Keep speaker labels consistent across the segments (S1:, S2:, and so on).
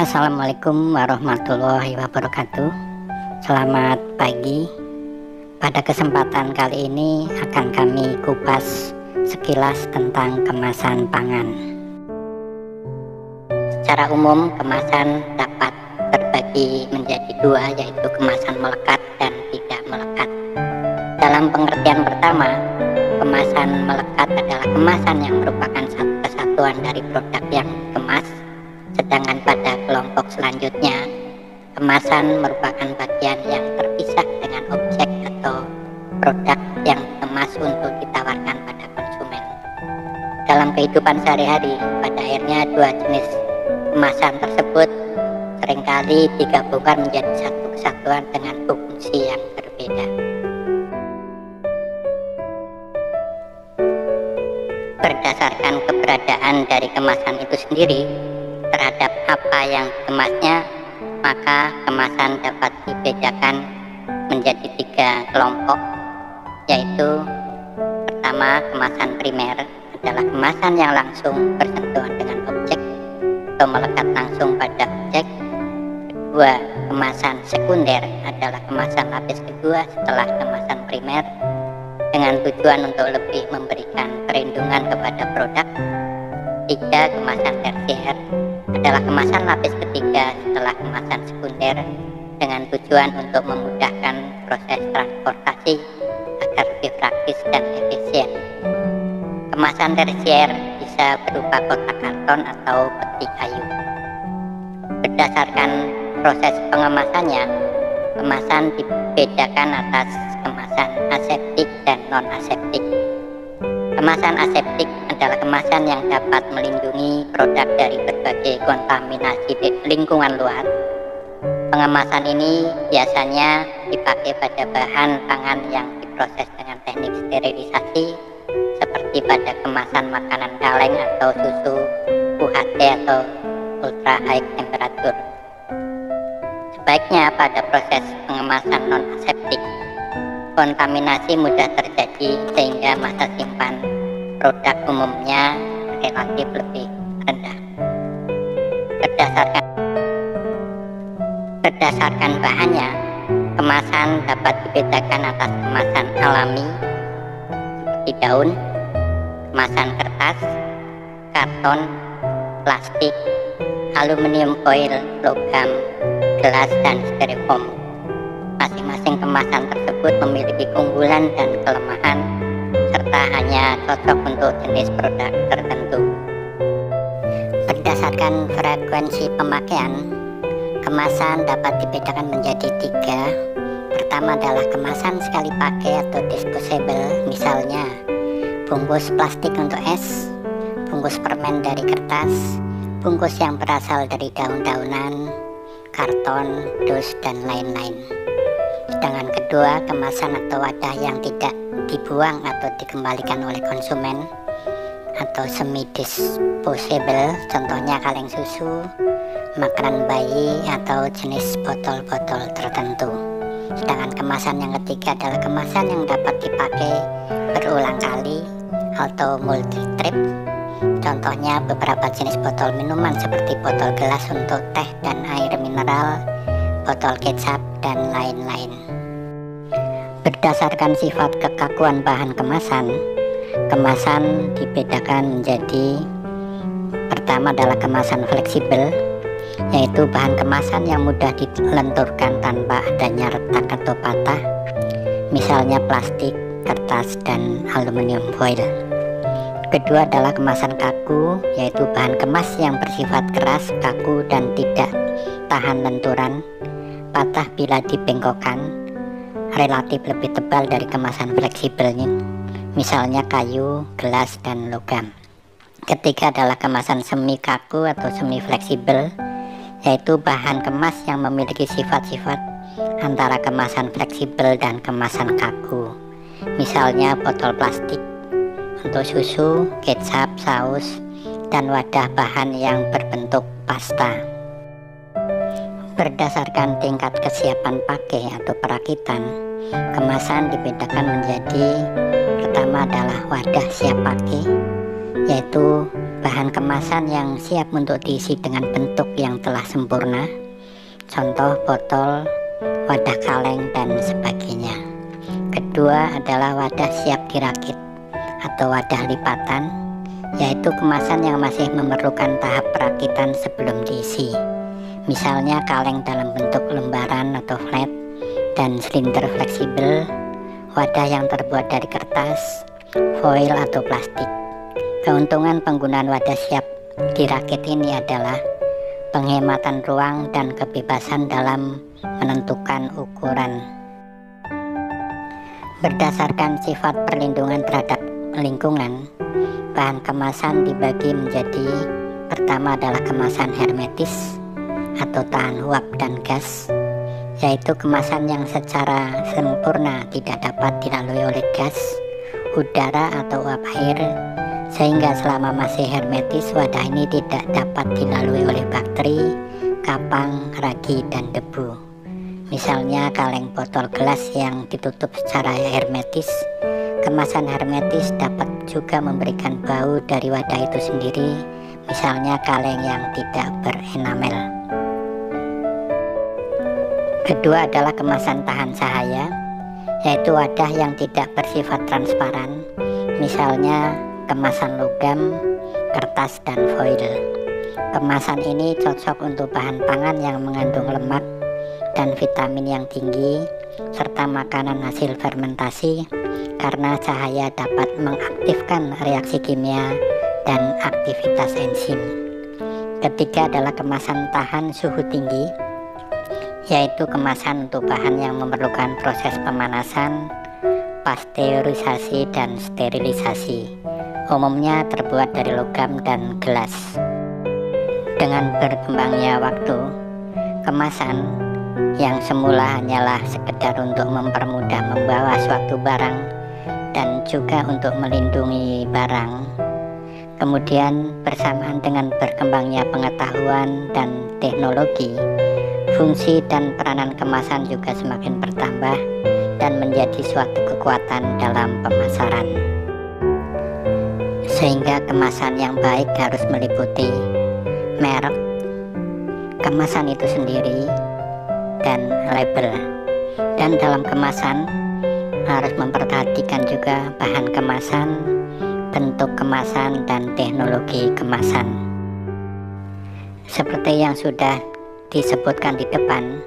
S1: Assalamualaikum warahmatullahi wabarakatuh. Selamat pagi. Pada kesempatan kali ini akan kami kupas sekilas tentang kemasan pangan. Secara umum kemasan dapat terbagi menjadi dua, yaitu kemasan melekat dan tidak melekat. Dalam pengertian pertama, kemasan melekat adalah kemasan yang merupakan satu kesatuan dari produk yang dikemas. Sedangkan pada kelompok selanjutnya, kemasan merupakan bagian yang terpisah dengan objek atau produk yang dikemas untuk ditawarkan pada konsumen. Dalam kehidupan sehari-hari, pada akhirnya dua jenis kemasan tersebut seringkali digabungkan menjadi satu kesatuan dengan fungsi yang berbeda. Berdasarkan keberadaan dari kemasan itu sendiri terhadap apa yang dikemasnya, maka kemasan dapat dibedakan menjadi tiga kelompok, yaitu pertama, kemasan primer adalah kemasan yang langsung bersentuhan dengan objek atau melekat langsung pada objek. Kedua, kemasan sekunder adalah kemasan lapis kedua setelah kemasan primer dengan tujuan untuk lebih memberikan perlindungan kepada produk. Tiga, kemasan tersier adalah kemasan lapis ketiga setelah kemasan sekunder dengan tujuan untuk memudahkan proses transportasi agar lebih praktis dan efisien. Kemasan tersier bisa berupa kotak karton atau peti kayu. Berdasarkan proses pengemasannya, kemasan dibedakan atas kemasan aseptik dan non-aseptik. Kemasan aseptik adalah kemasan yang dapat melindungi produk dari berbagai kontaminasi di lingkungan luar. Pengemasan ini biasanya dipakai pada bahan pangan yang diproses dengan teknik sterilisasi, seperti pada kemasan makanan kaleng atau susu UHT atau ultra high temperature. Sebaiknya pada proses pengemasan non-aseptik, kontaminasi mudah terjadi sehingga masa simpan produk umumnya relatif lebih rendah. Berdasarkan bahannya, kemasan dapat dibedakan atas kemasan alami seperti daun, kemasan kertas, karton, plastik, aluminium foil, logam, gelas, dan styrofoam. Masing-masing kemasan tersebut memiliki keunggulan dan kelemahan, serta hanya cocok untuk jenis produk tertentu. Berdasarkan frekuensi pemakaian, kemasan dapat dibedakan menjadi tiga. Pertama adalah kemasan sekali pakai atau disposable, misalnya bungkus plastik untuk es, bungkus permen dari kertas, bungkus yang berasal dari daun-daunan, karton, dus, dan lain-lain. Sedangkan kedua, kemasan atau wadah yang tidak dibuang atau dikembalikan oleh konsumen atau semi disposable, contohnya kaleng susu, makanan bayi, atau jenis botol-botol tertentu. Sedangkan kemasan yang ketiga adalah kemasan yang dapat dipakai berulang kali atau multi-trip, contohnya beberapa jenis botol minuman seperti botol gelas untuk teh dan air mineral, botol kecap, dan lain-lain. Berdasarkan sifat kekakuan bahan kemasan, kemasan dibedakan menjadi pertama adalah kemasan fleksibel, yaitu bahan kemasan yang mudah dilenturkan tanpa adanya retak atau patah, misalnya plastik, kertas, dan aluminium foil. Kedua adalah kemasan kaku, yaitu bahan kemas yang bersifat keras, kaku, dan tidak tahan lenturan, patah bila dibengkokkan, relatif lebih tebal dari kemasan fleksibelnya, misalnya kayu, gelas, dan logam. Ketiga adalah kemasan semi kaku atau semi fleksibel, yaitu bahan kemas yang memiliki sifat-sifat antara kemasan fleksibel dan kemasan kaku, misalnya botol plastik untuk susu, kecap, saus, dan wadah bahan yang berbentuk pasta. Berdasarkan tingkat kesiapan pakai atau perakitan, kemasan dibedakan menjadi pertama adalah wadah siap pakai, yaitu bahan kemasan yang siap untuk diisi dengan bentuk yang telah sempurna, contoh botol, wadah kaleng, dan sebagainya. Kedua adalah wadah siap dirakit atau wadah lipatan, yaitu kemasan yang masih memerlukan tahap perakitan sebelum diisi. Misalnya kaleng dalam bentuk lembaran atau flat, dan silinder fleksibel, wadah yang terbuat dari kertas, foil atau plastik. Keuntungan penggunaan wadah siap dirakit ini adalah penghematan ruang dan kebebasan dalam menentukan ukuran. Berdasarkan sifat perlindungan terhadap lingkungan, bahan kemasan dibagi menjadi: pertama adalah kemasan hermetis atau tahan uap dan gas, yaitu kemasan yang secara sempurna tidak dapat dilalui oleh gas, udara atau uap air, sehingga selama masih hermetis wadah ini tidak dapat dilalui oleh bakteri, kapang, ragi, dan debu. Misalnya kaleng botol gelas yang ditutup secara hermetis. Kemasan hermetis dapat juga memberikan bau dari wadah itu sendiri, misalnya kaleng yang tidak berenamel. Kedua adalah kemasan tahan cahaya, yaitu wadah yang tidak bersifat transparan, misalnya kemasan logam, kertas, dan foil. Kemasan ini cocok untuk bahan pangan yang mengandung lemak dan vitamin yang tinggi, serta makanan hasil fermentasi, karena cahaya dapat mengaktifkan reaksi kimia dan aktivitas enzim. Ketiga adalah kemasan tahan suhu tinggi, yaitu kemasan untuk bahan yang memerlukan proses pemanasan, pasteurisasi, dan sterilisasi. Umumnya terbuat dari logam dan gelas. Dengan berkembangnya waktu, kemasan yang semula hanyalah sekedar untuk mempermudah membawa suatu barang dan juga untuk melindungi barang, kemudian bersamaan dengan berkembangnya pengetahuan dan teknologi, fungsi dan peranan kemasan juga semakin bertambah dan menjadi suatu kekuatan dalam pemasaran. Sehingga kemasan yang baik harus meliputi merek, kemasan itu sendiri, dan label. Dan dalam kemasan harus memperhatikan juga bahan kemasan, bentuk kemasan, dan teknologi kemasan. Seperti yang sudah disebutkan di depan,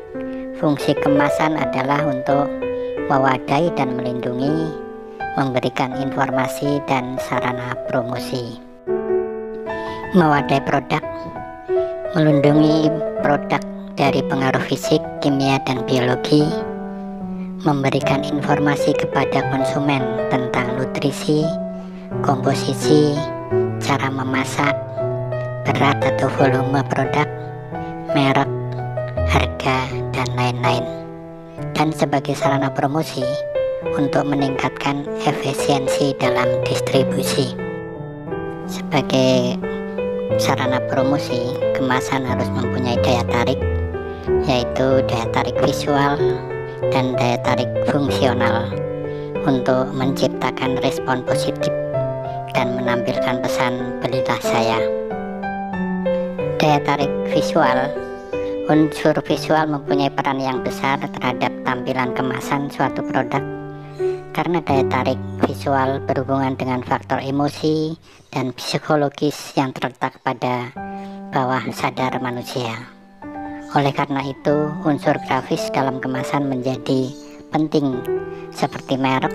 S1: fungsi kemasan adalah untuk mewadai dan melindungi, memberikan informasi dan sarana promosi. Mewadai produk, melindungi produk dari pengaruh fisik, kimia, dan biologi, memberikan informasi kepada konsumen tentang nutrisi, komposisi, cara memasak, berat atau volume produk, merek, harga, dan lain-lain. Dan sebagai sarana promosi untuk meningkatkan efisiensi dalam distribusi. Sebagai sarana promosi, kemasan harus mempunyai daya tarik, yaitu daya tarik visual dan daya tarik fungsional untuk menciptakan respon positif dan menampilkan pesan "belilah saya". Daya tarik visual. Unsur visual mempunyai peran yang besar terhadap tampilan kemasan suatu produk, karena daya tarik visual berhubungan dengan faktor emosi dan psikologis yang terletak pada bawah sadar manusia. Oleh karena itu, unsur grafis dalam kemasan menjadi penting, seperti merek,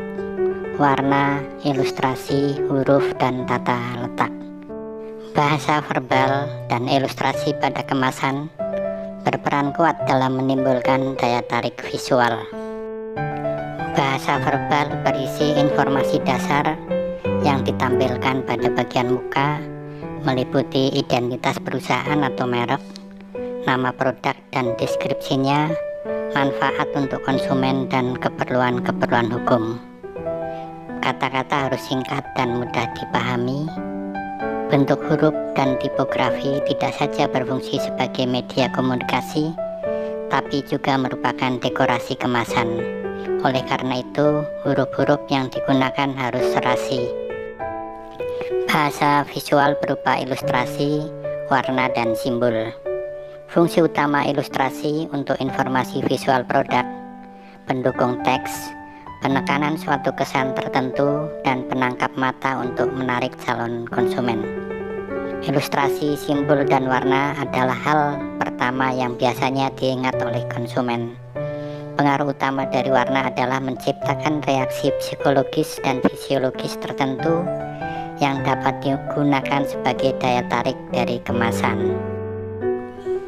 S1: warna, ilustrasi, huruf, dan tata letak. Bahasa verbal dan ilustrasi pada kemasan berperan kuat dalam menimbulkan daya tarik visual. Bahasa verbal berisi informasi dasar yang ditampilkan pada bagian muka, meliputi identitas perusahaan atau merek, nama produk dan deskripsinya, manfaat untuk konsumen, dan keperluan-keperluan hukum. Kata-kata harus singkat dan mudah dipahami. Bentuk huruf dan tipografi tidak saja berfungsi sebagai media komunikasi, tapi juga merupakan dekorasi kemasan. Oleh karena itu, huruf-huruf yang digunakan harus serasi. Bahasa visual berupa ilustrasi, warna, dan simbol. Fungsi utama ilustrasi untuk informasi visual produk, pendukung teks, penekanan suatu kesan tertentu, dan penangkap mata untuk menarik calon konsumen. Ilustrasi, simbol, dan warna adalah hal pertama yang biasanya diingat oleh konsumen. Pengaruh utama dari warna adalah menciptakan reaksi psikologis dan fisiologis tertentu yang dapat digunakan sebagai daya tarik dari kemasan.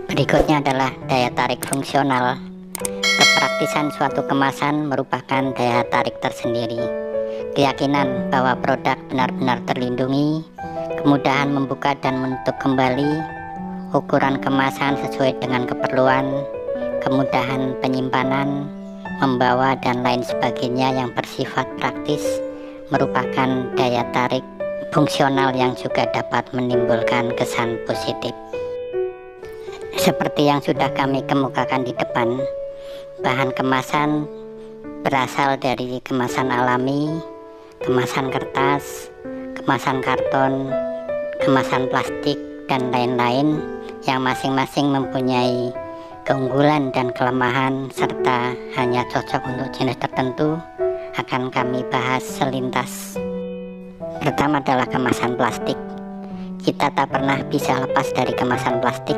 S1: Berikutnya adalah daya tarik fungsional. Kepraktisan suatu kemasan merupakan daya tarik tersendiri. Keyakinan bahwa produk benar-benar terlindungi, kemudahan membuka dan menutup kembali, ukuran kemasan sesuai dengan keperluan, kemudahan penyimpanan, membawa, dan lain sebagainya yang bersifat praktis merupakan daya tarik fungsional yang juga dapat menimbulkan kesan positif. Seperti yang sudah kami kemukakan di depan, bahan kemasan berasal dari kemasan alami, kemasan kertas, kemasan karton, kemasan plastik, dan lain-lain yang masing-masing mempunyai keunggulan dan kelemahan serta hanya cocok untuk jenis tertentu akan kami bahas selintas. Pertama adalah kemasan plastik. Kita tak pernah bisa lepas dari kemasan plastik,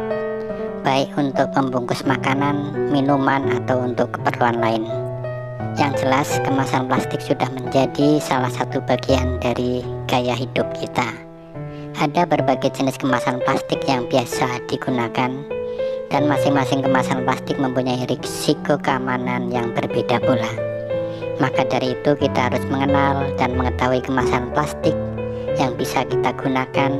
S1: baik untuk membungkus makanan, minuman, atau untuk keperluan lain. Yang jelas, kemasan plastik sudah menjadi salah satu bagian dari gaya hidup kita. Ada berbagai jenis kemasan plastik yang biasa digunakan, dan masing-masing kemasan plastik mempunyai risiko keamanan yang berbeda pula. Maka dari itu kita harus mengenal dan mengetahui kemasan plastik yang bisa kita gunakan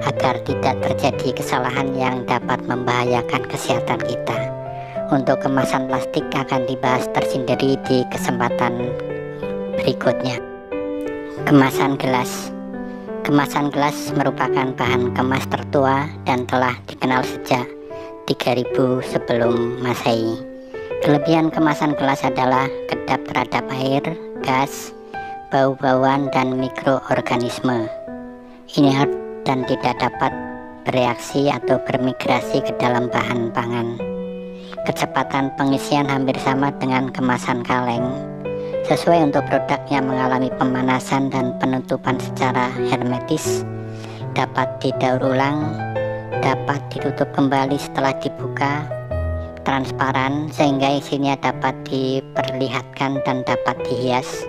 S1: agar tidak terjadi kesalahan yang dapat membahayakan kesehatan kita. Untuk kemasan plastik akan dibahas tersendiri di kesempatan berikutnya. Kemasan gelas. Kemasan gelas merupakan bahan kemas tertua dan telah dikenal sejak 3000 sebelum Masehi. Kelebihan kemasan gelas adalah kedap terhadap air, gas, bau-bauan, dan mikroorganisme. Inert dan tidak dapat bereaksi atau bermigrasi ke dalam bahan pangan. Kecepatan pengisian hampir sama dengan kemasan kaleng. Sesuai untuk produk yang mengalami pemanasan dan penutupan secara hermetis, dapat didaur ulang, dapat ditutup kembali setelah dibuka, transparan sehingga isinya dapat diperlihatkan dan dapat dihias,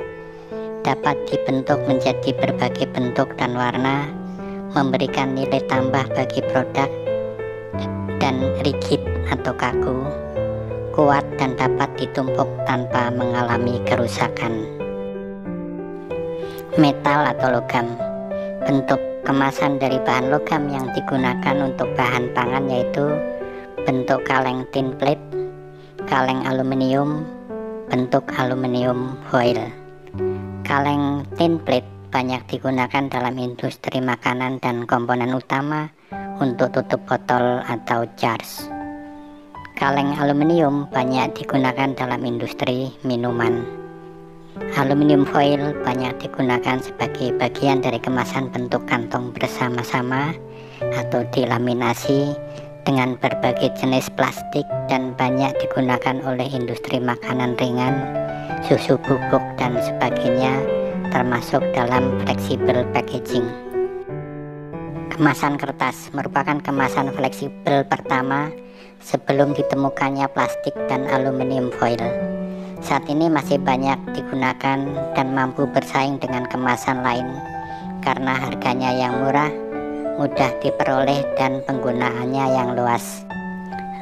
S1: dapat dibentuk menjadi berbagai bentuk dan warna, memberikan nilai tambah bagi produk, dan rigid atau kaku, kuat, dan dapat ditumpuk tanpa mengalami kerusakan. Metal atau logam. Bentuk kemasan dari bahan logam yang digunakan untuk bahan pangan yaitu bentuk kaleng tin plate, kaleng aluminium, bentuk aluminium foil. Kaleng tin plate banyak digunakan dalam industri makanan dan komponen utama untuk tutup botol atau jars. Kaleng aluminium banyak digunakan dalam industri minuman. Aluminium foil banyak digunakan sebagai bagian dari kemasan bentuk kantong bersama-sama atau dilaminasi dengan berbagai jenis plastik dan banyak digunakan oleh industri makanan ringan, susu bubuk, dan sebagainya, termasuk dalam flexible packaging. Kemasan kertas merupakan kemasan fleksibel pertama sebelum ditemukannya plastik dan aluminium foil. Saat ini masih banyak digunakan dan mampu bersaing dengan kemasan lain karena harganya yang murah, mudah diperoleh, dan penggunaannya yang luas.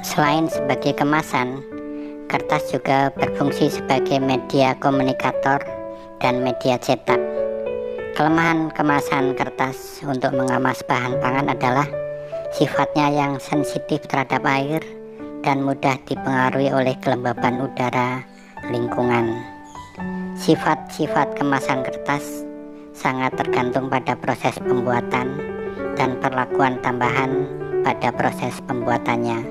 S1: Selain sebagai kemasan, kertas juga berfungsi sebagai media komunikator dan media cetak. Kelemahan kemasan kertas untuk mengemas bahan pangan adalah sifatnya yang sensitif terhadap air dan mudah dipengaruhi oleh kelembaban udara lingkungan. Sifat-sifat kemasan kertas sangat tergantung pada proses pembuatan dan perlakuan tambahan pada proses pembuatannya.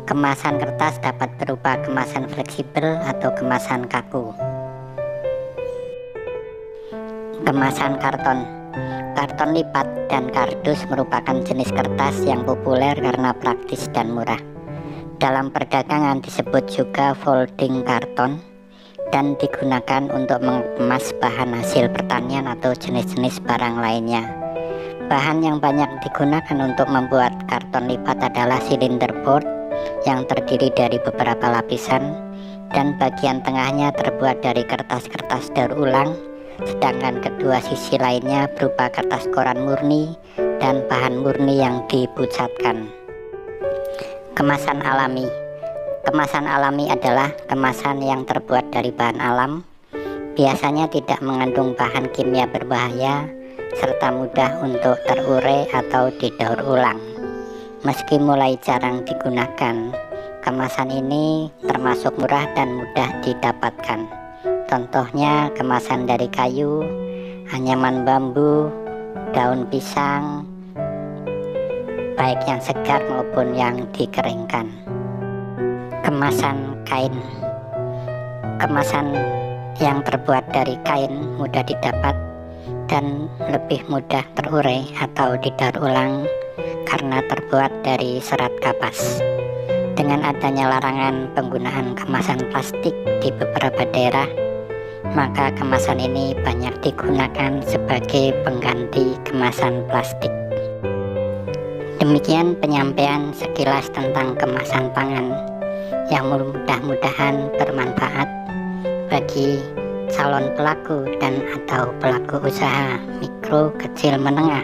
S1: Kemasan kertas dapat berupa kemasan fleksibel atau kemasan kaku. Kemasan karton. Karton lipat dan kardus merupakan jenis kertas yang populer karena praktis dan murah. Dalam perdagangan disebut juga folding karton dan digunakan untuk mengemas bahan hasil pertanian atau jenis-jenis barang lainnya. Bahan yang banyak digunakan untuk membuat karton lipat adalah silinder board yang terdiri dari beberapa lapisan dan bagian tengahnya terbuat dari kertas-kertas daur ulang, sedangkan kedua sisi lainnya berupa kertas koran murni dan bahan murni yang dipucatkan. Kemasan alami. Kemasan alami adalah kemasan yang terbuat dari bahan alam, biasanya tidak mengandung bahan kimia berbahaya, serta mudah untuk terurai atau didaur ulang. Meski mulai jarang digunakan, kemasan ini termasuk murah dan mudah didapatkan. Contohnya kemasan dari kayu, anyaman bambu, daun pisang, baik yang segar maupun yang dikeringkan. Kemasan kain. Kemasan yang terbuat dari kain mudah didapat dan lebih mudah terurai atau didaur ulang karena terbuat dari serat kapas. Dengan adanya larangan penggunaan kemasan plastik di beberapa daerah, maka kemasan ini banyak digunakan sebagai pengganti kemasan plastik. Demikian penyampaian sekilas tentang kemasan pangan yang mudah-mudahan bermanfaat bagi calon pelaku dan atau pelaku usaha mikro, kecil, menengah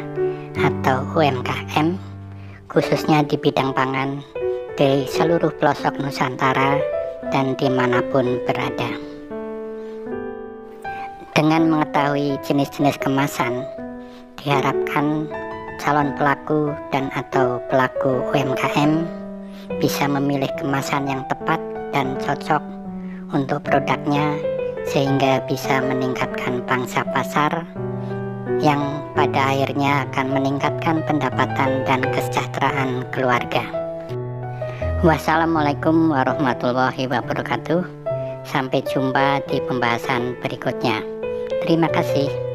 S1: atau UMKM, khususnya di bidang pangan di seluruh pelosok Nusantara dan dimanapun berada. Dengan mengetahui jenis-jenis kemasan, diharapkan calon pelaku dan atau pelaku UMKM bisa memilih kemasan yang tepat dan cocok untuk produknya, sehingga bisa meningkatkan pangsa pasar yang pada akhirnya akan meningkatkan pendapatan dan kesejahteraan keluarga. Wassalamualaikum warahmatullahi wabarakatuh. Sampai jumpa di pembahasan berikutnya. Terima kasih.